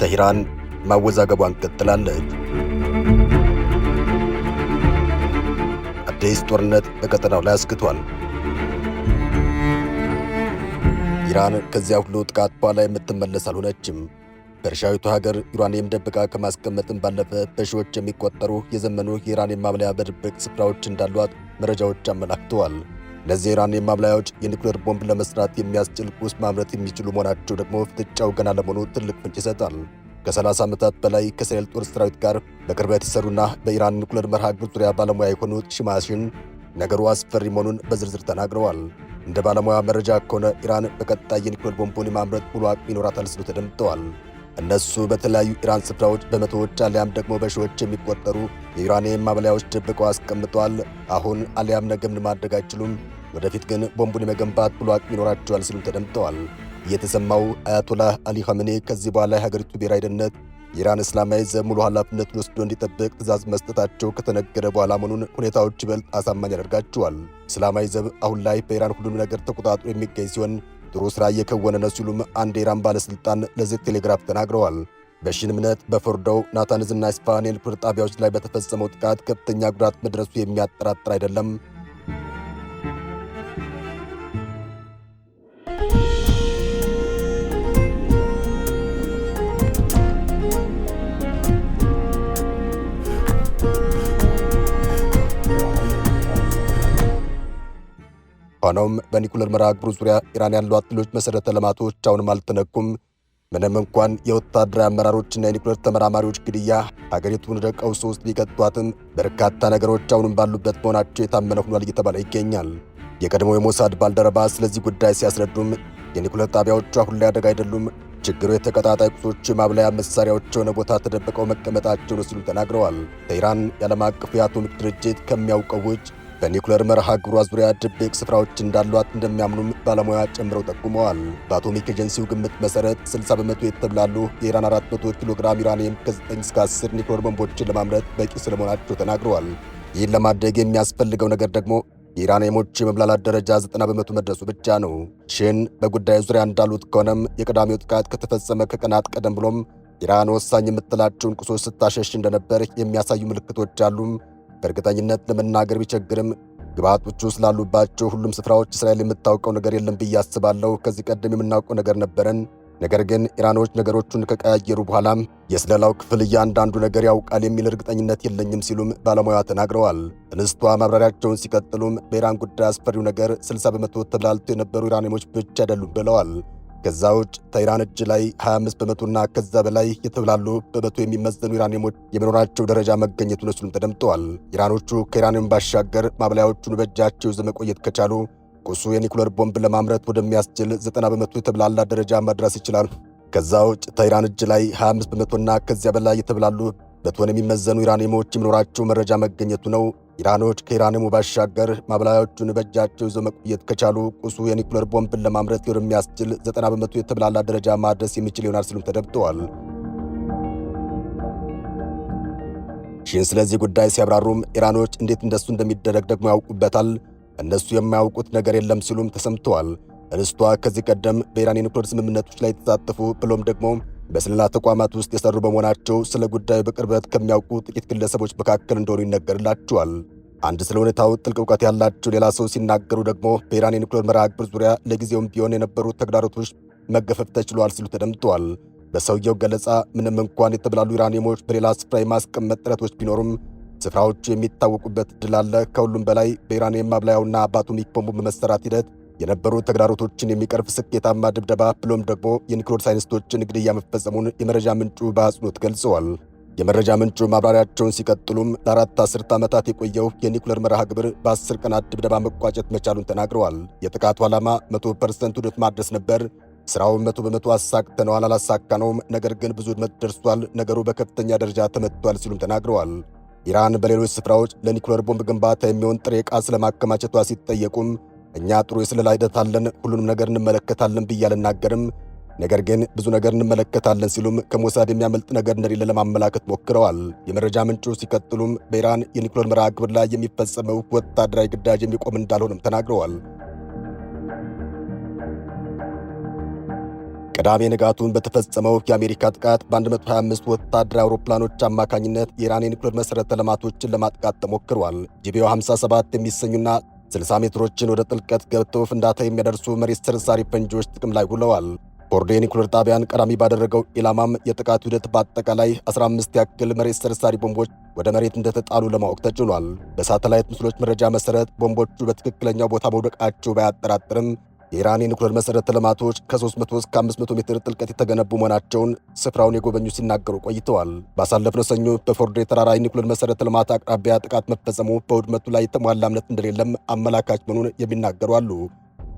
ቴህራን ማወዛገቧን ቀጥላለች። አዲስ ጦርነት በቀጠናው ላይ አስክቷል። ኢራን ከዚያ ሁሉ ጥቃት በኋላ የምትመለስ አልሆነችም። በእርሻዊቱ ሀገር ዩራኒየም ደብቃ ከማስቀመጥም ባለፈ በሺዎች የሚቆጠሩ የዘመኑ የዩራኒየም ማብለያ በድብቅ ስፍራዎች እንዳሏት መረጃዎች አመላክተዋል። እነዚህ የዩራኒየም ማብለያዎች የኒውክሌር ቦምብ ለመስራት የሚያስችል ቁስ ማምረት የሚችሉ መሆናቸው ደግሞ ፍጥጫው ገና ለመሆኑ ትልቅ ፍንጭ ይሰጣል። ከ30 ዓመታት በላይ ከእስራኤል ጦር ሰራዊት ጋር በቅርበት የሰሩና በኢራን ኒውክሌር መርሃ ግብር ዙሪያ ባለሙያ የሆኑት ሽማሽን ነገሩ አስፈሪ መሆኑን በዝርዝር ተናግረዋል። እንደ ባለሙያ መረጃ ከሆነ ኢራን በቀጣይ የኒውክሌር ቦምቡን የማምረት ሙሉ አቅም ይኖራታል ሲሉ ተደምጠዋል። እነሱ በተለያዩ ኢራን ስፍራዎች በመቶዎች አሊያም ደግሞ በሺዎች የሚቆጠሩ የዩራኒየም ማብለያዎች ደብቀው አስቀምጠዋል። አሁን አሊያም ነገ ምን ማድረግ አይችሉም፣ ወደፊት ግን ቦምቡን የመገንባት ሙሉ አቅም ይኖራቸዋል ሲሉ ተደምጠዋል። የተሰማው አያቶላህ አሊ ኻሜኔ ከዚህ በኋላ የሀገሪቱ ብሔራዊ ደህንነት የኢራን እስላማዊ ዘብ ሙሉ ኃላፊነቱን ወስዶ እንዲጠብቅ ትእዛዝ መስጠታቸው ከተነገረ በኋላ መሆኑን ሁኔታዎች ይበልጥ አሳማኝ ያደርጋቸዋል። እስላማዊ ዘብ አሁን ላይ በኢራን ሁሉም ነገር ተቆጣጥሮ የሚገኝ ሲሆን ጥሩ ሥራ እየከወነ ነው ሲሉም አንድ የኢራን ባለሥልጣን ለዚህ ቴሌግራፍ ተናግረዋል። በሺን እምነት በፎርዶው ናታንዝና ኢስፋሃን የኒውክሌር ጣቢያዎች ላይ በተፈጸመው ጥቃት ከፍተኛ ጉዳት መድረሱ የሚያጠራጥር አይደለም። ሆኖም በኒውክሌር መርሃ ግብሩ ዙሪያ ኢራን ያሏት ሌሎች መሠረተ ልማቶች አሁንም አልተነኩም። ምንም እንኳን የወታደራዊ አመራሮችና የኒውክሌር ተመራማሪዎች ግድያ ሀገሪቱን ወደ ቀውስ ውስጥ ቢከቷትም በርካታ ነገሮች አሁንም ባሉበት መሆናቸው የታመነ ሆኗል እየተባለ ይገኛል። የቀድሞው የሞሳድ ባልደረባ ስለዚህ ጉዳይ ሲያስረዱም የኒውክሌር ጣቢያዎቹ አሁን ላይ አደጋ አይደሉም፣ ችግሩ የተቀጣጣይ ቁሶች ማብለያ መሳሪያዎች የሆነ ቦታ ተደብቀው መቀመጣቸው ነው ሲሉ ተናግረዋል። በኢራን የዓለም አቀፉ የአቶሚክ ድርጅት ከሚያውቀው ውጭ በኒውክሌር መርሃ ግብሯ ዙሪያ ድብቅ ስፍራዎች እንዳሏት እንደሚያምኑም ባለሙያ ጨምረው ጠቁመዋል። በአቶሚክ ኤጀንሲው ግምት መሠረት 60 በመቶ የተብላሉ የኢራን 400 ኪሎ ግራም ዩራኒየም ከ9 እስከ 10 ኒውክሌር ቦምቦችን ለማምረት በቂ ስለመሆናቸው ተናግረዋል። ይህን ለማድረግ የሚያስፈልገው ነገር ደግሞ የዩራኒየሞች የመብላላት ደረጃ 90 በመቶ መድረሱ ብቻ ነው። ሺን በጉዳዩ ዙሪያ እንዳሉት ከሆነም የቀዳሚው ጥቃት ከተፈጸመ ከቀናት ቀደም ብሎም ኢራን ወሳኝ የምትላቸውን ቁሶች ስታሸሽ እንደነበር የሚያሳዩ ምልክቶች አሉ። በእርግጠኝነት ለመናገር ቢቸግርም ግብዓቶቹ ስላሉባቸው ሁሉም ስፍራዎች እስራኤል የምታውቀው ነገር የለም ብዬ አስባለሁ። ከዚህ ቀደም የምናውቀው ነገር ነበረን፣ ነገር ግን ኢራኖች ነገሮቹን ከቀያየሩ በኋላም የስለላው ክፍል እያንዳንዱ ነገር ያውቃል የሚል እርግጠኝነት የለኝም ሲሉም ባለሙያ ተናግረዋል። እንስቷ ማብራሪያቸውን ሲቀጥሉም በኢራን ጉዳይ አስፈሪው ነገር 60 በመቶ ተብላልቶ የነበሩ ዩራኒየሞች ብቻ አይደሉም ብለዋል። ከዛ ውጭ ከኢራን እጅ ላይ 25 በመቶና ከዛ በላይ የተብላሉ በመቶ የሚመዘኑ ዩራኒየሞች የመኖራቸው ደረጃ መገኘቱ ነው ሲሉም ተደምጠዋል። ኢራኖቹ ከዩራኒየም ባሻገር ማብለያዎቹን በእጃቸው ይዘው መቆየት ከቻሉ ቁሱ የኒውክሌር ቦምብ ለማምረት ወደሚያስችል 90 በመቶ የተብላላ ደረጃ መድረስ ይችላል። ከዛ ውጭ ከኢራን እጅ ላይ 25 በመቶና ከዚያ በላይ የተብላሉ በቶን የሚመዘኑ ዩራኒየሞች የመኖራቸው መረጃ መገኘቱ ነው። ኢራኖች ከዩራኒየሙ ባሻገር ማብለያዎቹን በእጃቸው ይዘው መቆየት ከቻሉ ቁሱ የኒውክሌር ቦምብን ለማምረት ወደሚያስችል 90 በመቶ የተብላላ ደረጃ ማድረስ የሚችል ይሆናል ሲሉም ተደምጠዋል። ሺን ስለዚህ ጉዳይ ሲያብራሩም ኢራኖች እንዴት እንደሱ እንደሚደረግ ደግሞ ያውቁበታል፣ እነሱ የማያውቁት ነገር የለም ሲሉም ተሰምተዋል። እንስቷ ከዚህ ቀደም በኢራን የኒውክሌር ስምምነቶች ላይ የተሳተፉ ብሎም ደግሞ በስለላ ተቋማት ውስጥ የሰሩ በመሆናቸው ስለ ጉዳዩ በቅርበት ከሚያውቁ ጥቂት ግለሰቦች መካከል እንደሆኑ ይነገርላቸዋል። አንድ ስለ ሁኔታው ጥልቅ እውቀት ያላቸው ሌላ ሰው ሲናገሩ ደግሞ በኢራን የኒውክሌር መርሃ ግብር ዙሪያ ለጊዜውም ቢሆን የነበሩት ተግዳሮቶች መገፈፍ ተችሏል ሲሉ ተደምጠዋል። በሰውየው ገለጻ ምንም እንኳን የተብላሉ ዩራኒየሞች በሌላ ስፍራ የማስቀመጥ ጥረቶች ቢኖሩም ስፍራዎቹ የሚታወቁበት ዕድል አለ። ከሁሉም በላይ በዩራኒየም ማብለያውና በአቶሚክ ቦምቡ መሰራት ሂደት የነበሩ ተግዳሮቶችን የሚቀርፍ ስኬታማ ድብደባ ብሎም ደግሞ የኒውክሌር ሳይንቲስቶችን ግድያ መፈጸሙን የመረጃ ምንጩ በአጽንኦት ገልጸዋል። የመረጃ ምንጩ ማብራሪያቸውን ሲቀጥሉም ለ4 አስርት ዓመታት የቆየው የኒውክሌር መርሃ ግብር በ10 ቀናት ድብደባ መቋጨት መቻሉን ተናግረዋል። የጥቃቱ ዓላማ 100% ውድመት ማድረስ ነበር። ስራውን 100% አሳክተነዋል፣ አላሳካነውም፣ ነገር ግን ብዙ ውድመት ደርሷል፣ ነገሩ በከፍተኛ ደረጃ ተመትቷል ሲሉም ተናግረዋል። ኢራን በሌሎች ስፍራዎች ለኒውክሌር ቦምብ ግንባታ የሚሆን ጥሬ ዕቃ ስለማከማቸቷ ሲጠየቁም እኛ ጥሩ የስለላ ሂደት አለን፣ ሁሉንም ነገር እንመለከታለን ብዬ አልናገርም፣ ነገር ግን ብዙ ነገር እንመለከታለን ሲሉም ከሞሳድ የሚያመልጥ ነገር እንደሌለ ለማመላከት ሞክረዋል። የመረጃ ምንጩ ሲቀጥሉም በኢራን የኒውክሌር መርሃ ግብር ላይ የሚፈጸመው ወታደራዊ ግዳጅ የሚቆም እንዳልሆነም ተናግረዋል። ቅዳሜ ንጋቱን በተፈጸመው የአሜሪካ ጥቃት በ125 ወታደራዊ አውሮፕላኖች አማካኝነት የኢራን የኒውክሌር መሠረተ ልማቶችን ለማጥቃት ተሞክሯል። ጂቢዮ 57 የሚሰኙና 60 ሜትሮችን ወደ ጥልቀት ገብተው ፍንዳታ የሚያደርሱ መሬት ሰርሳሪ ፈንጂዎች ጥቅም ላይ ውለዋል። ፎርዶ የኒውክሌር ጣቢያን ቀዳሚ ባደረገው ኢላማም የጥቃቱ ሂደት በአጠቃላይ 15 ያክል መሬት ሰርሳሪ ቦምቦች ወደ መሬት እንደተጣሉ ለማወቅ ተችሏል። በሳተላይት ምስሎች መረጃ መሠረት ቦምቦቹ በትክክለኛው ቦታ መውደቃቸው ባያጠራጥርም የኢራን የኒውክሌር መሠረተ ልማቶች ከ300 እስከ 500 ሜትር ጥልቀት የተገነቡ መሆናቸውን ስፍራውን የጎበኙ ሲናገሩ ቆይተዋል። ባሳለፍነው ሰኞ በፎርዶ የተራራ የኒውክሌር መሠረተ ልማት አቅራቢያ ጥቃት መፈጸሙ በውድመቱ ላይ የተሟላ እምነት እንደሌለም አመላካች መሆኑን የሚናገሩ አሉ።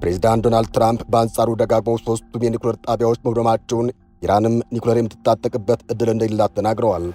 ፕሬዚዳንት ዶናልድ ትራምፕ በአንጻሩ ደጋግመው ሦስቱም የኒውክሌር ጣቢያዎች መውደማቸውን፣ ኢራንም ኒውክሌር የምትታጠቅበት ዕድል እንደሌላት ተናግረዋል።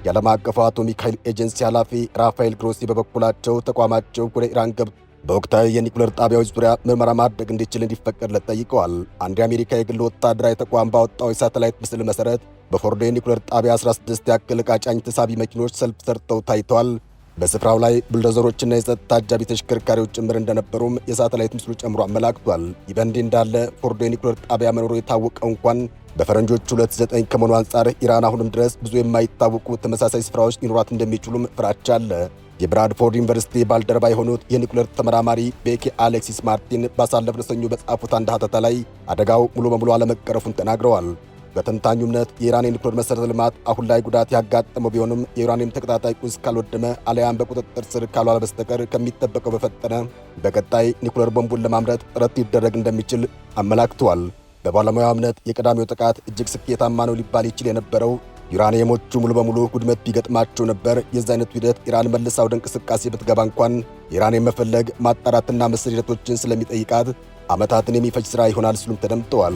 የዓለም አቀፉ አቶሚክ ኃይል ኤጀንሲ ኃላፊ ራፋኤል ግሮሲ በበኩላቸው ተቋማቸው ወደ ኢራን ገብቶ በወቅታዊ የኒውክሌር ጣቢያዎች ዙሪያ ምርመራ ማድረግ እንዲችል እንዲፈቀድለት ጠይቀዋል። አንድ የአሜሪካ የግል ወታደራዊ ተቋም ባወጣው የሳተላይት ምስል መሠረት በፎርዶ የኒውክሌር ጣቢያ 16 ያክል ዕቃ ጫኝ ተሳቢ መኪኖች ሰልፍ ሰርተው ታይተዋል። በስፍራው ላይ ቡልዶዘሮችና የጸጥታ አጃቢ ተሽከርካሪዎች ጭምር እንደነበሩም የሳተላይት ምስሉ ጨምሮ አመላክቷል። ይህ በእንዲህ እንዳለ ፎርዶ የኒውክሌር ጣቢያ መኖሩ የታወቀው እንኳን በፈረንጆቹ 29 ከመሆኑ አንጻር ኢራን አሁንም ድረስ ብዙ የማይታወቁ ተመሳሳይ ስፍራዎች ሊኖራት እንደሚችሉም ፍራቻ አለ። የብራድፎርድ ዩኒቨርሲቲ ባልደረባ የሆኑት የኒውክሌር ተመራማሪ ቤኪ አሌክሲስ ማርቲን ባሳለፍነው ሰኞ በጻፉት አንድ ሐተታ ላይ አደጋው ሙሉ በሙሉ አለመቀረፉን ተናግረዋል። በተንታኙ እምነት የኢራን የኒውክሌር መሠረተ ልማት አሁን ላይ ጉዳት ያጋጠመው ቢሆንም የዩራኒየም ተቀጣጣይ ቁስ ካልወደመ አለያም በቁጥጥር ስር ካልዋለ በስተቀር ከሚጠበቀው በፈጠነ በቀጣይ ኒውክሌር ቦምቡን ለማምረት ጥረት ሊደረግ እንደሚችል አመላክተዋል። በባለሙያው እምነት የቀዳሚው ጥቃት እጅግ ስኬታማ ነው ሊባል ይችል የነበረው ዩራኒየሞቹ ሙሉ በሙሉ ውድመት ቢገጥማቸው ነበር። የዚህ አይነቱ ሂደት ኢራን መልሳ ወደ እንቅስቃሴ ብትገባ እንኳን ዩራኒየም መፈለግ ማጣራትና መሰል ሂደቶችን ስለሚጠይቃት ዓመታትን የሚፈጅ ሥራ ይሆናል ሲሉም ተደምጠዋል።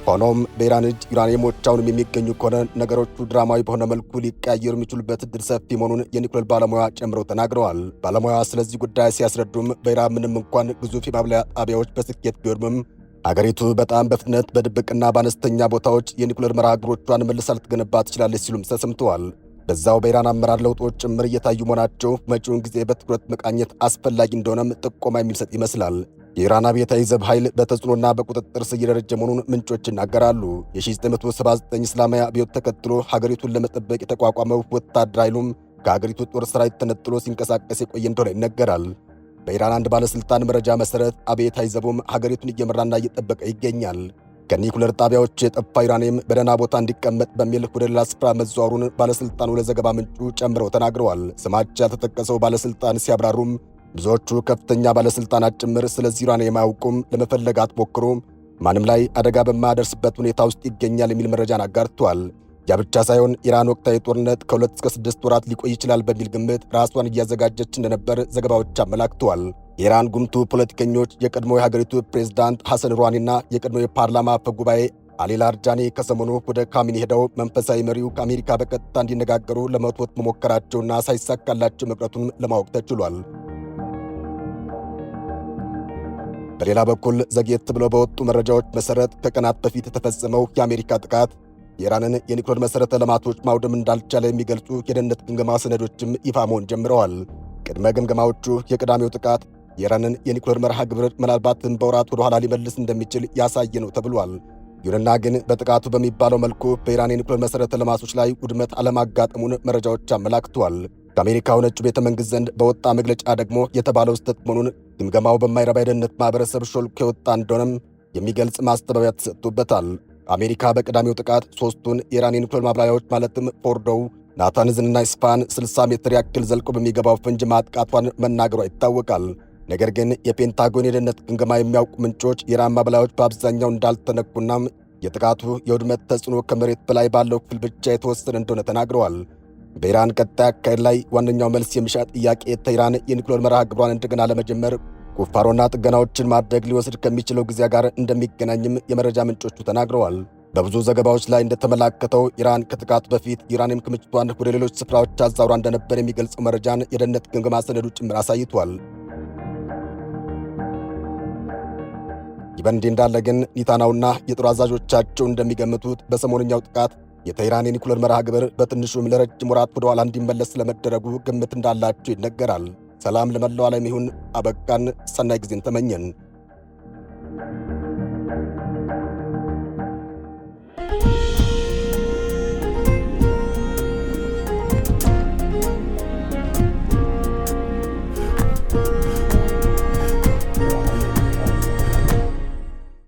ሆኖም በኢራን እጅ ዩራኒየሞች አሁንም የሚገኙ ከሆነ ነገሮቹ ድራማዊ በሆነ መልኩ ሊቀያየሩ የሚችሉበት ዕድል ሰፊ መሆኑን የኒውክሌር ባለሙያ ጨምረው ተናግረዋል። ባለሙያ ስለዚህ ጉዳይ ሲያስረዱም በኢራን ምንም እንኳን ግዙፍ የማብለያ ጣቢያዎች በስኬት ቢወድምም አገሪቱ በጣም በፍጥነት በድብቅና በአነስተኛ ቦታዎች የኒውክሌር መርሃ ግብሮቿን መልሳ ልትገነባ ትችላለች ሲሉም ተሰምተዋል። በዛው በኢራን አመራር ለውጦች ጭምር እየታዩ መሆናቸው መጪውን ጊዜ በትኩረት መቃኘት አስፈላጊ እንደሆነም ጥቆማ የሚሰጥ ይመስላል። የኢራን አብዮታዊ ዘብ ኃይል በተጽዕኖና በቁጥጥር ስር እየደረጀ መሆኑን ምንጮች ይናገራሉ። የ1979 እስላማዊ አብዮት ተከትሎ ሀገሪቱን ለመጠበቅ የተቋቋመው ወታደር ኃይሉም ከሀገሪቱ ጦር ሰራዊት ተነጥሎ ሲንቀሳቀስ የቆየ እንደሆነ ይነገራል። በኢራን አንድ ባለሥልጣን መረጃ መሠረት አብዮታዊ ዘቡም ሀገሪቱን እየመራና እየጠበቀ ይገኛል። ከኒውክሌር ጣቢያዎች የጠፋ ዩራኒየም በደህና ቦታ እንዲቀመጥ በሚል ወደ ሌላ ስፍራ መዘዋሩን ባለሥልጣኑ ለዘገባ ምንጩ ጨምረው ተናግረዋል። ስማቸው ያልተጠቀሰው ባለሥልጣን ሲያብራሩም ብዙዎቹ ከፍተኛ ባለሥልጣናት ጭምር ስለዚህ ዩራኒየም አያውቁም፣ ለመፈለግ አትሞክሩም፣ ማንም ላይ አደጋ በማያደርስበት ሁኔታ ውስጥ ይገኛል የሚል መረጃን አጋርተዋል። ያ ብቻ ሳይሆን ኢራን ወቅታዊ ጦርነት ከ2 እስከ 6 ወራት ሊቆይ ይችላል በሚል ግምት ራሷን እያዘጋጀች እንደነበር ዘገባዎች አመላክተዋል። የኢራን ጉምቱ ፖለቲከኞች የቀድሞ የሀገሪቱ ፕሬዝዳንት ሐሰን ሩሃኒና የቀድሞ የፓርላማ አፈ ጉባኤ አሊ ላርጃኒ ከሰሞኑ ወደ ካሚኒ ሄደው መንፈሳዊ መሪው ከአሜሪካ በቀጥታ እንዲነጋገሩ ለመወትወት መሞከራቸውና ሳይሳካላቸው መቅረቱን ለማወቅ ተችሏል። በሌላ በኩል ዘግየት ብለው በወጡ መረጃዎች መሠረት ከቀናት በፊት የተፈጸመው የአሜሪካ ጥቃት የኢራንን የኒውክሌር መሠረተ ልማቶች ማውደም እንዳልቻለ የሚገልጹ የደህንነት ግምገማ ሰነዶችም ይፋ መሆን ጀምረዋል። ቅድመ ግምገማዎቹ የቅዳሜው ጥቃት የኢራንን የኒውክሌር መርሃ ግብር ምናልባትም በወራት ወደ ኋላ ሊመልስ እንደሚችል ያሳየ ነው ተብሏል። ይሁንና ግን በጥቃቱ በሚባለው መልኩ በኢራን የኒውክሌር መሠረተ ልማቶች ላይ ውድመት አለማጋጠሙን መረጃዎች አመላክተዋል። ከአሜሪካው ነጩ ቤተ መንግሥት ዘንድ በወጣ መግለጫ ደግሞ የተባለው ስህተት መሆኑን ግምገማው በማይረባ የደህንነት ማኅበረሰብ ሾልኮ የወጣ እንደሆነም የሚገልጽ ማስተባበያ ተሰጥቶበታል። አሜሪካ በቅዳሜው ጥቃት ሦስቱን የኢራን የኒውክሌር ማብላያዎች ማለትም ፎርዶው፣ ናታንዝንና ኢስፋሃን 60 ሜትር ያክል ዘልቆ በሚገባው ፈንጅ ማጥቃቷን መናገሯ ይታወቃል። ነገር ግን የፔንታጎን የደህንነት ግምገማ የሚያውቁ ምንጮች የኢራን ማብላያዎች በአብዛኛው እንዳልተነኩና የጥቃቱ የውድመት ተጽዕኖ ከመሬት በላይ ባለው ክፍል ብቻ የተወሰነ እንደሆነ ተናግረዋል። በኢራን ቀጣይ አካሄድ ላይ ዋነኛው መልስ የሚሻ ጥያቄ ተኢራን የኒውክሌር መርሃ ግብሯን እንደገና ለመጀመር ቁፋሮና ጥገናዎችን ማድረግ ሊወስድ ከሚችለው ጊዜ ጋር እንደሚገናኝም የመረጃ ምንጮቹ ተናግረዋል። በብዙ ዘገባዎች ላይ እንደተመላከተው ኢራን ከጥቃቱ በፊት ዩራኒየም ክምችቷን ወደ ሌሎች ስፍራዎች አዛውራ እንደነበር የሚገልጸው መረጃን የደህንነት ግምገማ ሰነዱ ጭምር አሳይቷል። ይህ በእንዲህ እንዳለ ግን ኔታንያሁና የጦር አዛዦቻቸው እንደሚገምቱት በሰሞንኛው ጥቃት የቴህራን የኒውክሌር መርሃ ግብር በትንሹም ለረጅም ወራት ወደ ኋላ እንዲመለስ ስለመደረጉ ግምት እንዳላቸው ይነገራል። ሰላም ለመላው ዓለም ይሁን። አበቃን። ሰናይ ጊዜን ተመኘን።